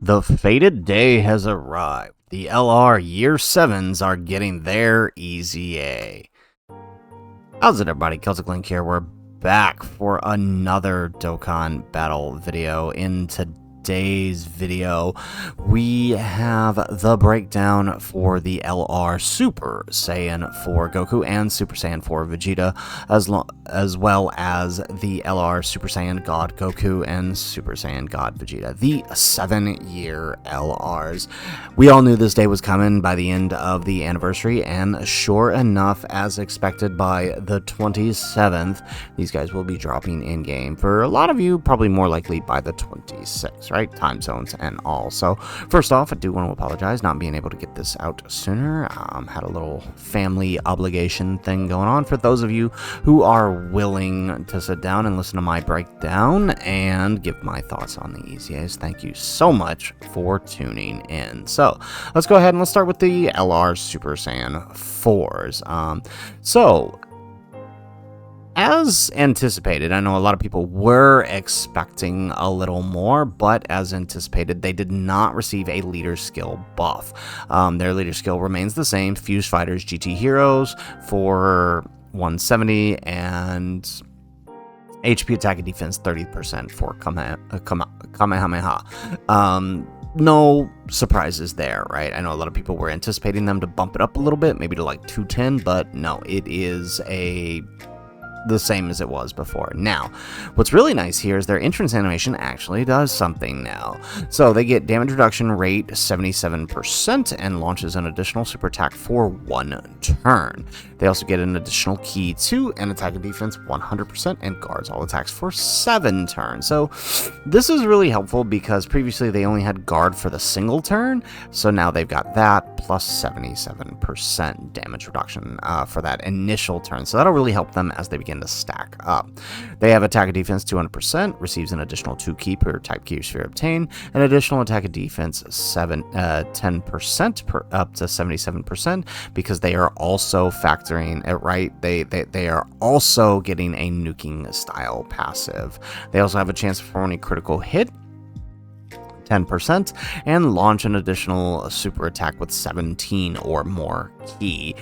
The fated day has arrived. The LR Year 7s are getting their EZA. How's it, everybody? Celtic Link here. We're back for another Dokkan battle video. In today's video, we have the breakdown for the LR Super Saiyan 4 Goku and Super Saiyan 4 Vegeta, as well as the LR Super Saiyan God Goku and Super Saiyan God Vegeta, the 7-year LRs. We all knew this day was coming by the end of the anniversary, and sure enough, as expected, by the 27th, these guys will be dropping in-game. For a lot of you, probably more likely by the 26th, right? Time zones and all. So, first off, I do want to apologize not being able to get this out sooner. Had a little family obligation thing going on. For those of you who are willing to sit down and listen to my breakdown and give my thoughts on the EZAs, thank you so much for tuning in. So, let's go ahead and let's start with the LR Super Saiyan 4s. As anticipated, I know a lot of people were expecting a little more, but as anticipated, they did not receive a leader skill buff. Their leader skill remains the same: Fused Fighters, GT Heroes for 170, and HP attack and defense 30% for Kamehameha. No surprises there, right? I know a lot of people were anticipating them to bump it up a little bit, maybe to like 210, but no, it is the same as it was before. Now, what's really nice here is their entrance animation actually does something now. So they get damage reduction rate 77% and launches an additional super attack for 1 turn. They also get an additional key 2 and attack and defense 100% and guards all attacks for 7 turns. So this is really helpful because previously they only had guard for the single turn. So now they've got that plus 77% damage reduction for that initial turn. So that'll really help them as they begin to stack up. They have attack and defense 200%, receives an additional 2 key per type key or sphere obtained, an additional attack and defense 10% up to 77% because they are also factoring it, right? They are also getting a nuking style passive. They also have a chance for any critical hit 10% and launch an additional super attack with 17 or more key,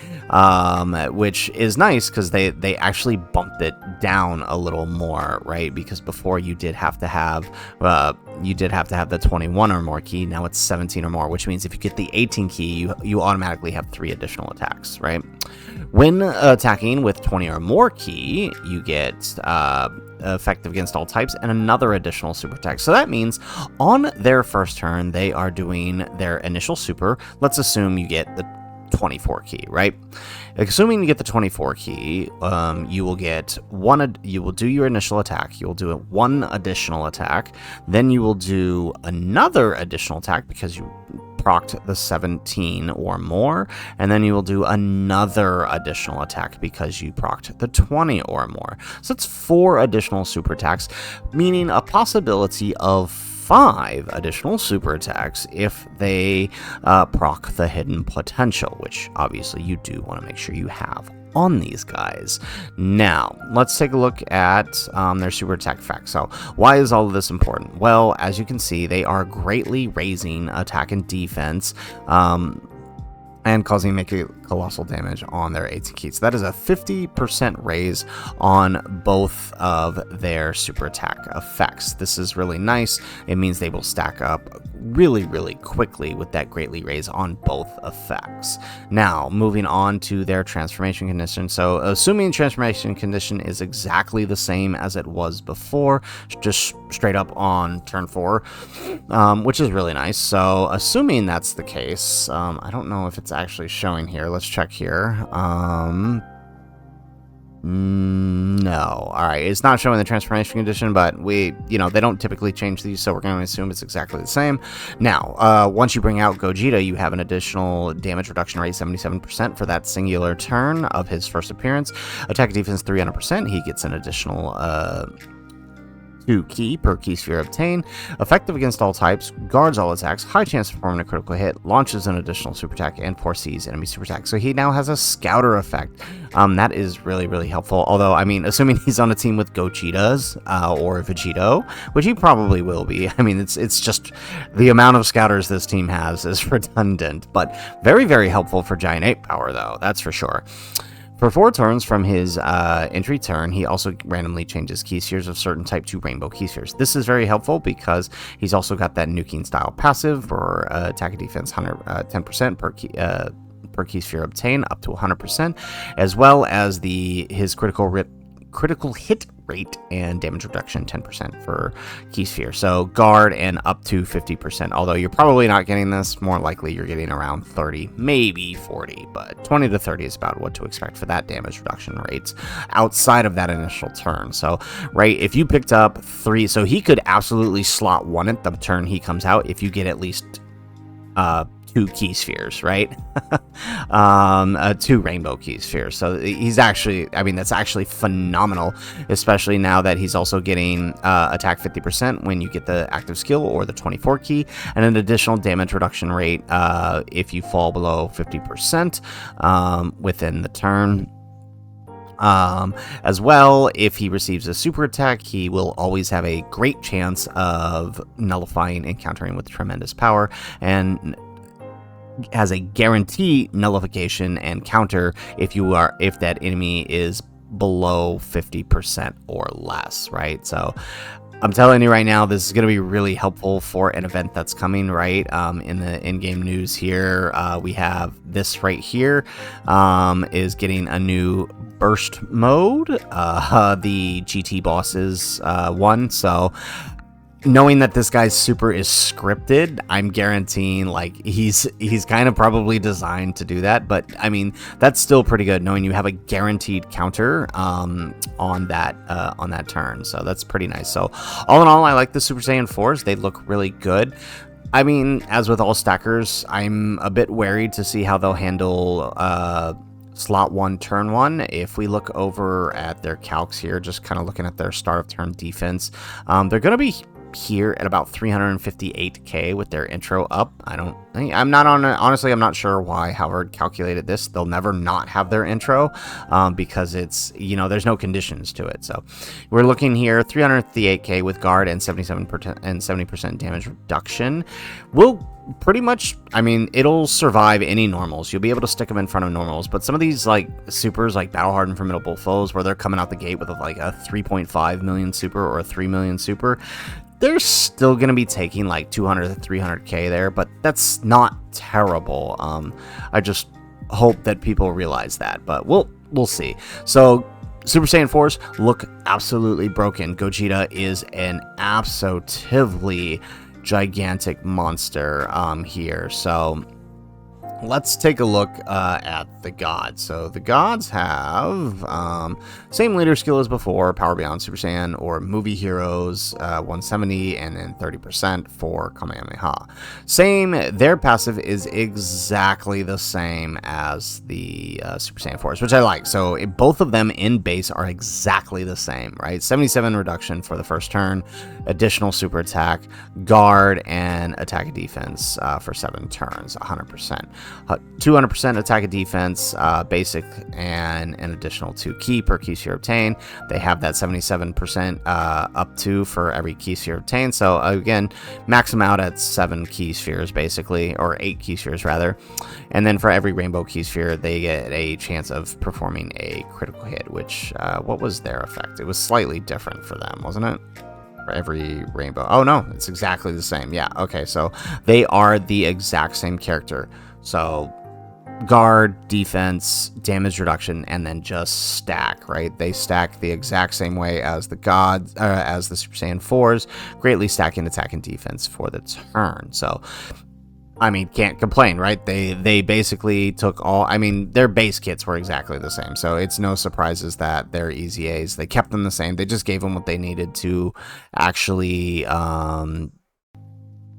which is nice because they actually bumped it down a little more, right? Because before you did have to have the 21 or more key. Now it's 17 or more, which means if you get the 18 key, you automatically have 3 additional attacks, right? When attacking with 20 or more key, you get effective against all types and another additional super attack. So that means on their first turn, they are doing their initial super. Let's assume you get the 24 key, right? Assuming you get the 24 key, you will get you will do your initial attack. You'll do 1 additional attack. Then you will do another additional attack because you procced the 17 or more, and then you will do another additional attack because you procced the 20 or more. So it's 4 additional super attacks, meaning a possibility of 5 additional super attacks if they proc the hidden potential, which obviously you do want to make sure you have on these guys. Now, let's take a look at their super attack effects. So, why is all of this important? Well, as you can see, they are greatly raising attack and defense, and causing colossal damage on their 18 keys. So that is a 50% raise on both of their super attack effects. This is really nice. It means they will stack up really, really quickly with that greatly raise on both effects. Now, moving on to their transformation condition. So, assuming transformation condition is exactly the same as it was before, just straight up on turn 4, which is really nice. So, assuming that's the case, I don't know if it's actually showing here. Let's check here. No. All right, it's not showing the transformation condition, but they don't typically change these, so we're going to assume it's exactly the same. Now, once you bring out Gogeta, you have an additional damage reduction rate 77% for that singular turn of his first appearance. Attack defense 300%. He gets an additional 2 ki per ki sphere obtained, effective against all types, guards all attacks, high chance of performing a critical hit, launches an additional super attack, and foresees enemy super attack. So he now has a scouter effect. That is really, really helpful. Although, I mean, assuming he's on a team with Gogetas or Vegito, which he probably will be. I mean, it's just the amount of scouters this team has is redundant, but very, very helpful for Giant Ape power, though. That's for sure. For 4 turns from his entry turn, he also randomly changes key spheres of certain type to rainbow key spheres. This is very helpful because he's also got that nuking style passive for attack and defense 10% per key sphere obtained up to 100%, as well as his critical hit rate and damage reduction 10% for key sphere. So guard and up to 50%, although you're probably not getting this. More likely you're getting around 30, maybe 40, but 20 to 30 is about what to expect for that damage reduction rates outside of that initial turn. So right, if you picked up 3, so he could absolutely slot 1 at the turn he comes out if you get at least 2 key spheres, right? 2 rainbow key spheres. So he's actually, I mean, that's actually phenomenal, especially now that he's also getting attack 50% when you get the active skill or the 24 key, and an additional damage reduction rate if you fall below 50% within the turn. As well, if he receives a super attack, he will always have a great chance of nullifying and countering with tremendous power, and has a guarantee nullification and counter if that enemy is below 50% or less, right? So I'm telling you right now, this is going to be really helpful for an event that's coming, right? In the in-game news here, we have this right here is getting a new burst mode, the GT bosses one. So knowing that this guy's super is scripted, I'm guaranteeing like he's kind of probably designed to do that. But I mean, that's still pretty good knowing you have a guaranteed counter on that turn. So that's pretty nice. So all in all, I like the Super Saiyan 4s. They look really good. I mean, as with all stackers, I'm a bit wary to see how they'll handle slot 1, turn 1. If we look over at their calcs here, just kind of looking at their start of turn defense, they're going to be here at about 358k with their intro up. I'm not sure why Howard calculated this. They'll never not have their intro because it's, there's no conditions to it. So we're looking here 358k with guard and 77% and 70% damage reduction. Will pretty much, I mean, it'll survive any normals. You'll be able to stick them in front of normals, but some of these like supers, like Battle Hardened Formidable Foes, where they're coming out the gate with like a 3.5 million super or a 3 million super, they're still going to be taking like 200 to 300k there, but that's not terrible. I just hope that people realize that, but we'll see. So Super Saiyan 4s look absolutely broken. Gogeta is an absolutely gigantic monster here. So let's take a look at the gods. So the gods have same leader skill as before, Power Beyond Super Saiyan or Movie Heroes, 170, and then 30% for Kamehameha. Same, their passive is exactly the same as the Super Saiyan 4s, which I like. So both of them in base are exactly the same, right? 77 reduction for the first turn, additional super attack, guard, and attack and defense for 7 turns, 100%. 200% attack and defense, basic, and an additional 2 ki per key sphere obtained. They have that 77% up to for every key sphere obtained. So again, max them out at 7 key spheres basically, or 8 key spheres rather. And then for every rainbow key sphere, they get a chance of performing a critical hit, which, what was their effect? It was slightly different for them, wasn't it? For every rainbow. Oh no, it's exactly the same. Yeah, okay, so they are the exact same character. So guard, defense, damage reduction, and then just stack, right? They stack the exact same way as the gods, as the Super Saiyan 4s, greatly stacking attack and defense for the turn. So I mean, can't complain, right? They basically took all, I mean, their base kits were exactly the same, so it's no surprises that their EZAs, they kept them the same. They just gave them what they needed to actually,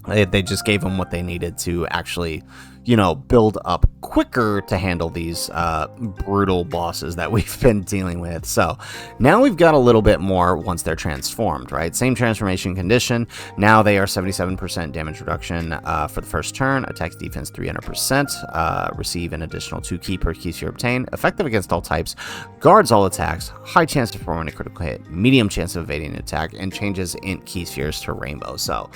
they just gave them what they needed to actually you know, build up quicker to handle these brutal bosses that we've been dealing with. So now we've got a little bit more once they're transformed, right? Same transformation condition. Now they are 77% damage reduction for the first turn, attack defense 300%, receive an additional 2 ki per ki sphere obtained, effective against all types, guards all attacks, high chance of performing a critical hit, medium chance of evading an attack, and changes int ki spheres to rainbow. So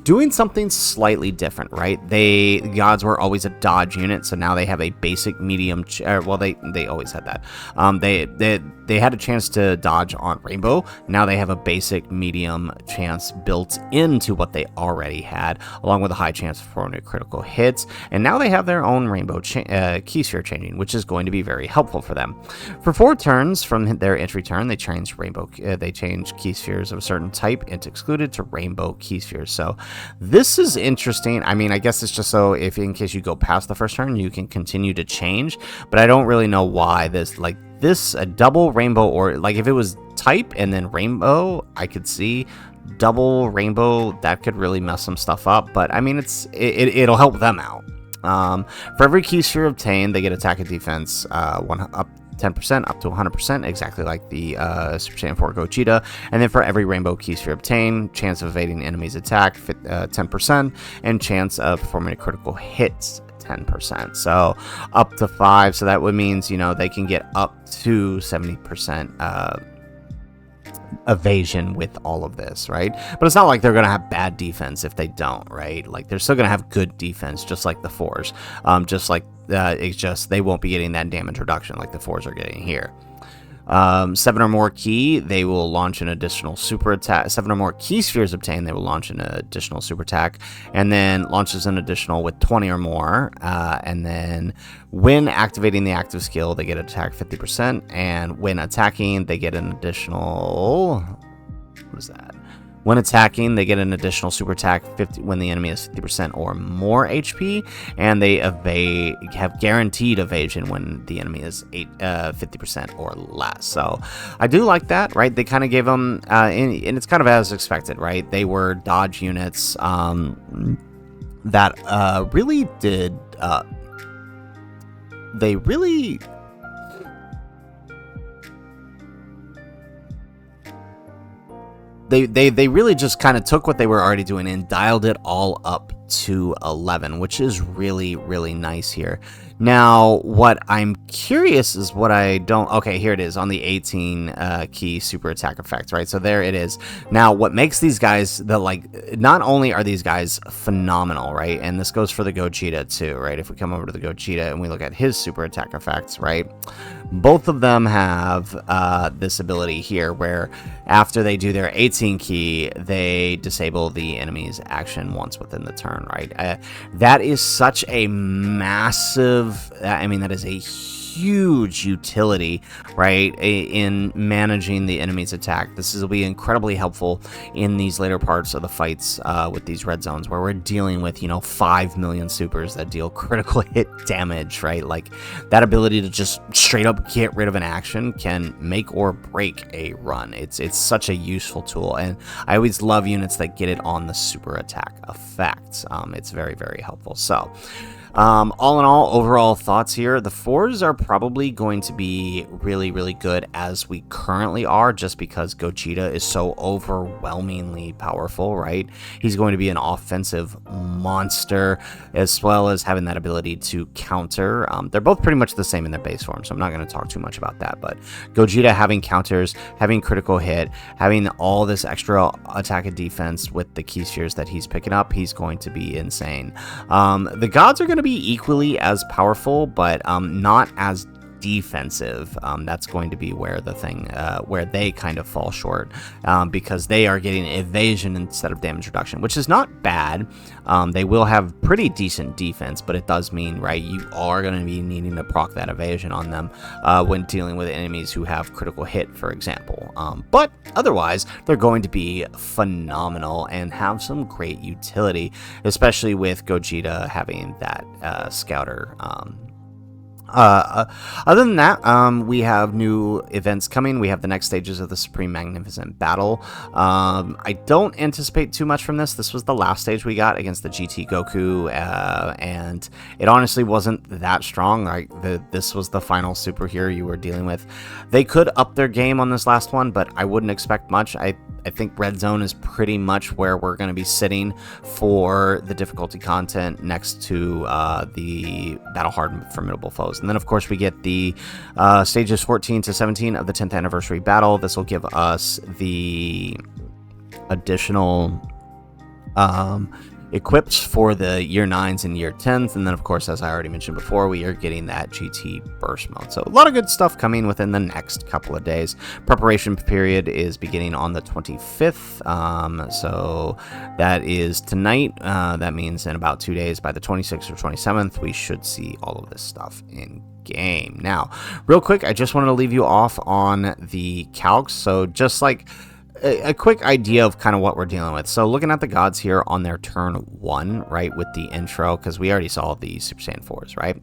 doing something slightly different, right? The gods were always a dodge unit, so now they have a basic medium, well, they always had that. They had a chance to dodge on rainbow. Now they have a basic medium chance built into what they already had, along with a high chance of performing critical hits. And now they have their own rainbow key sphere changing, which is going to be very helpful for them. For 4 turns from their entry turn, they change key spheres of a certain type, int excluded, to rainbow key spheres. So this is interesting. I mean, I guess it's just so if in case you go past the first turn, you can continue to change, but I don't really know why this, like, this a double rainbow, or like if it was type and then rainbow, I could see double rainbow, that could really mess some stuff up, but I mean, it'll help them out. For every key sphere obtained, they get attack and defense up 10% up to 100%, exactly like the Super Saiyan 4 Gogeta. And then for every rainbow key sphere obtained, chance of evading enemies attack 10%, and chance of performing a critical hit 10%. So up to 5. So that would means, you know, they can get up to 70% evasion with all of this, right? But it's not like they're gonna have bad defense if they don't, right? Like they're still gonna have good defense, just like the 4s. Just like it's just they won't be getting that damage reduction like the 4s are getting here. 7 or more key, they will launch an additional super attack. 7 or more key spheres obtained, they will launch an additional super attack, and then launches an additional with 20 or more. And then when activating the active skill, they get attack 50%, and when attacking, they get an additional. What is that? When attacking, they get an additional super attack 50 when the enemy has 50% or more HP, and they have guaranteed evasion when the enemy is 50% or less. So I do like that, right? They kind of gave them, and it's kind of as expected, right? They were dodge units that really did. They really. They really just kind of took what they were already doing and dialed it all up to 11, which is really, really nice here. Now, what I'm curious is what I don't... Okay, here it is on the 18 key super attack effect, right? So there it is. Now, what makes these guys... not only are these guys phenomenal, right? And this goes for the Gogeta too, right? If we come over to the Gogeta and we look at his super attack effects, right? Both of them have this ability here where after they do their 18 key, they disable the enemy's action once within the turn, right? That is such a massive... I mean, that is a huge utility, right, in managing the enemy's attack. This will be incredibly helpful in these later parts of the fights with these red zones where we're dealing with, you know, 5 million supers that deal critical hit damage, right? Like that ability to just straight up get rid of an action can make or break a run. It's such a useful tool, and I always love units that get it on the super attack effect. It's very, very helpful. So all in all, overall thoughts here, the 4s are probably going to be really, really good as we currently are, just because Gogeta is so overwhelmingly powerful, right? He's going to be an offensive monster, as well as having that ability to counter. They're both pretty much the same in their base form, so I'm not going to talk too much about that, but Gogeta having counters, having critical hit, having all this extra attack and defense with the key spheres that he's picking up, he's going to be insane. The gods are going to be equally as powerful, but not as defensive. That's going to be where the thing where they kind of fall short, because they are getting evasion instead of damage reduction, which is not bad. They will have pretty decent defense, but it does mean, right, you are going to be needing to proc that evasion on them when dealing with enemies who have critical hit, for example. But otherwise, they're going to be phenomenal and have some great utility, especially with Gogeta having that scouter Other than that, we have new events coming. We have the next stages of the Supreme Magnificent Battle. I don't anticipate too much from this. This was the last stage we got against the GT Goku, and it honestly wasn't that strong. This was the final super here you were dealing with. They could up their game on this last one, but I wouldn't expect much. I think Red Zone is pretty much where we're going to be sitting for the difficulty content next to the Battle Hardened Formidable Foes. And then, of course, we get the stages 14 to 17 of the 10th Anniversary Battle. This will give us the additional equips for the year 9s and year 10s, and then of course, as I already mentioned before, we are getting that GT burst mode. So a lot of good stuff coming within the next couple of days. Preparation period is beginning on the 25th, so that is tonight. That means in about 2 days, by the 26th or 27th, we should see all of this stuff in game. Now, real quick, I just wanted to leave you off on the calcs. So just like a quick idea of kind of what we're dealing with. So looking at the gods here on their turn 1, right, with the intro, because we already saw the Super Saiyan 4s, right?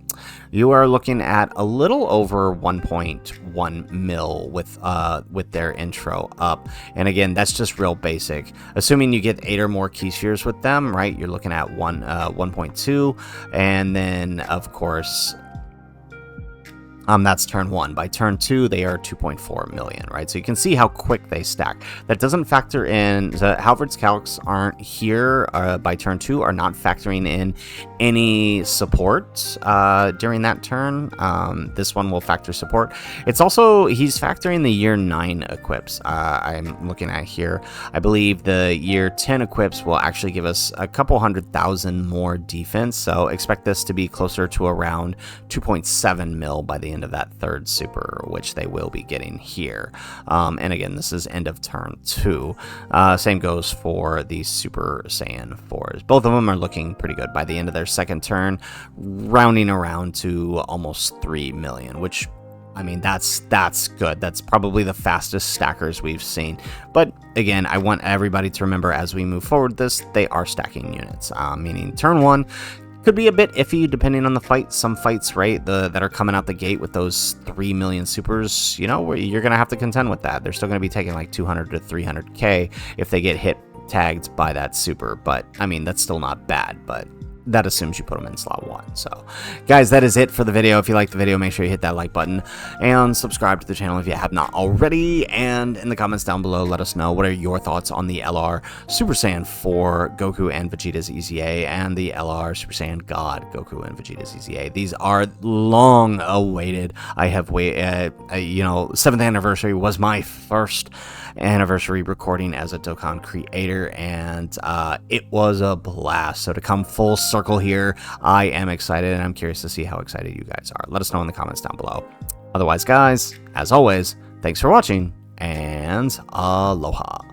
You are looking at a little over 1.1 mil with their intro up. And again, that's just real basic. Assuming you get 8 or more key spheres with them, right, you're looking at 1.2. And then, of course, that's turn 1. By turn 2, they are 2.4 million, right? So you can see how quick they stack. That doesn't factor in, the Halford's calcs aren't here by turn 2, are not factoring in any support during that turn. This one will factor support. It's also, he's factoring the year 9 equips. I'm looking at here. I believe the year 10 equips will actually give us a couple 100,000 more defense. So expect this to be closer to around 2.7 mil by the end of that third super, which they will be getting here. And again, this is end of turn 2. Same goes for the Super Saiyan 4s. Both of them are looking pretty good by the end of their second turn, rounding around to almost 3 million, which, I mean, that's good. That's probably the fastest stackers we've seen. But again, I want everybody to remember as we move forward this, they are stacking units, meaning turn 1 could be a bit iffy depending on the fight. Some fights, right, that are coming out the gate with those 3 million supers, you know, you're going to have to contend with that. They're still going to be taking like 200 to 300k if they get hit tagged by that super. But, I mean, that's still not bad, but that assumes you put them in slot 1. So, guys, that is it for the video. If you liked the video, make sure you hit that like button and subscribe to the channel if you have not already. And in the comments down below, let us know what are your thoughts on the LR Super Saiyan 4 Goku and Vegeta's EZA and the LR Super Saiyan God Goku and Vegeta's EZA. These are long awaited. I have waited, you know, 7th anniversary was my first anniversary recording as a Dokkan creator, and it was a blast. So to come full circle here, I am excited, and I'm curious to see how excited you guys are. Let us know in the comments down below. Otherwise, guys, as always, thanks for watching, and aloha.